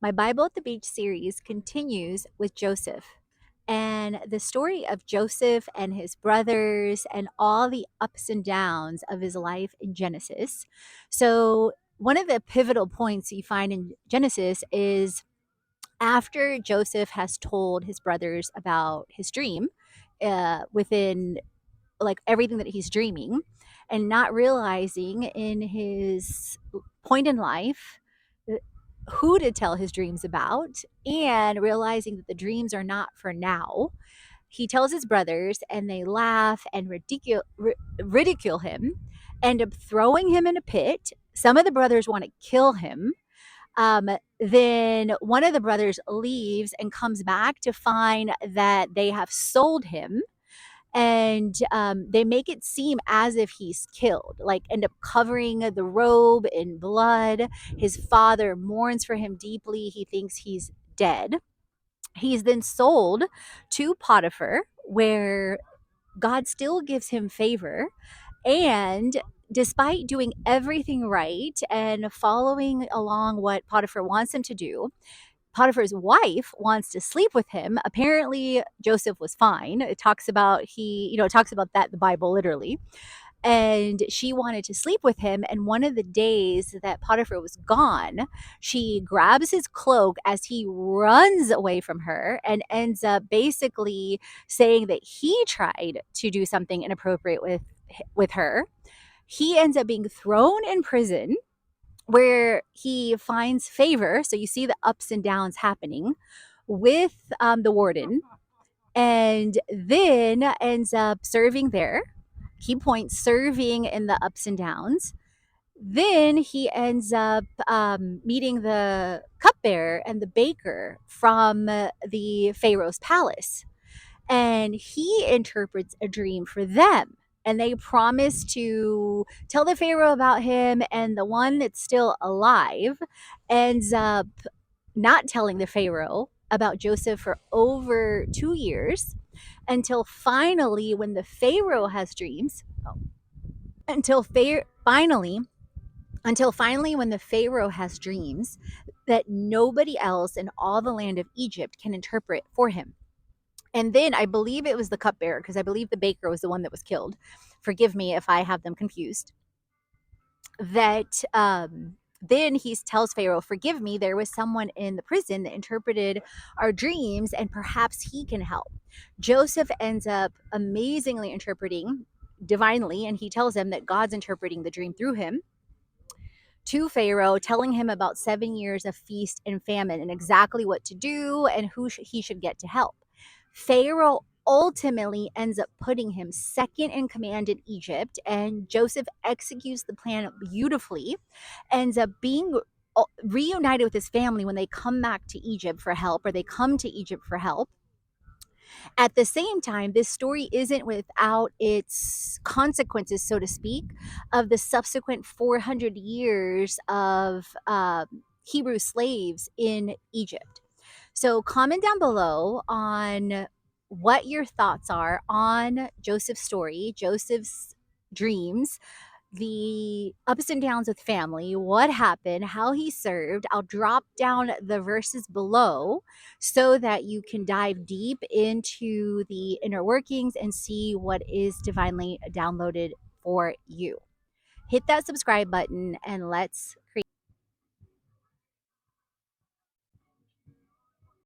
My Bible at the Beach series continues with Joseph and the story of Joseph and his brothers and all the ups and downs of his life in Genesis. So, one of the pivotal points you find in Genesis is after Joseph has told his brothers about his dream, within like everything that he's dreaming, and not realizing in his point in life uh, who to tell his dreams about, and realizing that the dreams are not for now. He tells his brothers, and they laugh and ridicule him, end up throwing him in a pit. Some of the brothers want to kill him. Then one of the brothers leaves and comes back to find that they have sold him, and they make it seem as if he's killed, like end up covering the robe in blood. His father mourns for him deeply. He thinks he's dead. He's then sold to Potiphar, where God still gives him favor. And despite doing everything right and following along what Potiphar wants him to do, Potiphar's wife wants to sleep with him. Apparently, Joseph was fine. It talks about that in the Bible literally. And she wanted to sleep with him. And one of the days that Potiphar was gone, she grabs his cloak as he runs away from her and ends up basically saying that he tried to do something inappropriate with her. He ends up being thrown in prison where he finds favor. So you see the ups and downs happening with the warden, and then ends up serving there. Key point, serving in the ups and downs. Then he ends up meeting the cupbearer and the baker from the Pharaoh's palace, and he interprets a dream for them. And they promise to tell the Pharaoh about him, and the one that's still alive ends up not telling the Pharaoh about Joseph for over 2 years, until finally, when the Pharaoh has dreams, until finally, when the Pharaoh has dreams that nobody else in all the land of Egypt can interpret for him. And then I believe it was the cupbearer, because I believe the baker was the one that was killed. Forgive me if I have them confused. That then he tells Pharaoh, "Forgive me, there was someone in the prison that interpreted our dreams, and perhaps he can help." Joseph ends up amazingly interpreting divinely, and he tells him that God's interpreting the dream through him to Pharaoh, telling him about 7 years of feast and famine and exactly what to do and who he should get to help. Pharaoh ultimately ends up putting him second in command in Egypt, and Joseph executes the plan beautifully, ends up being reunited with his family when they come back to Egypt for help, or they come to Egypt for help. At the same time, this story isn't without its consequences, so to speak, of the subsequent 400 years of Hebrew slaves in Egypt. So comment down below on what your thoughts are on Joseph's story, Joseph's dreams, the ups and downs with family, what happened, how he served. I'll drop down the verses below so that you can dive deep into the inner workings and see what is divinely downloaded for you. Hit that subscribe button, and let's create.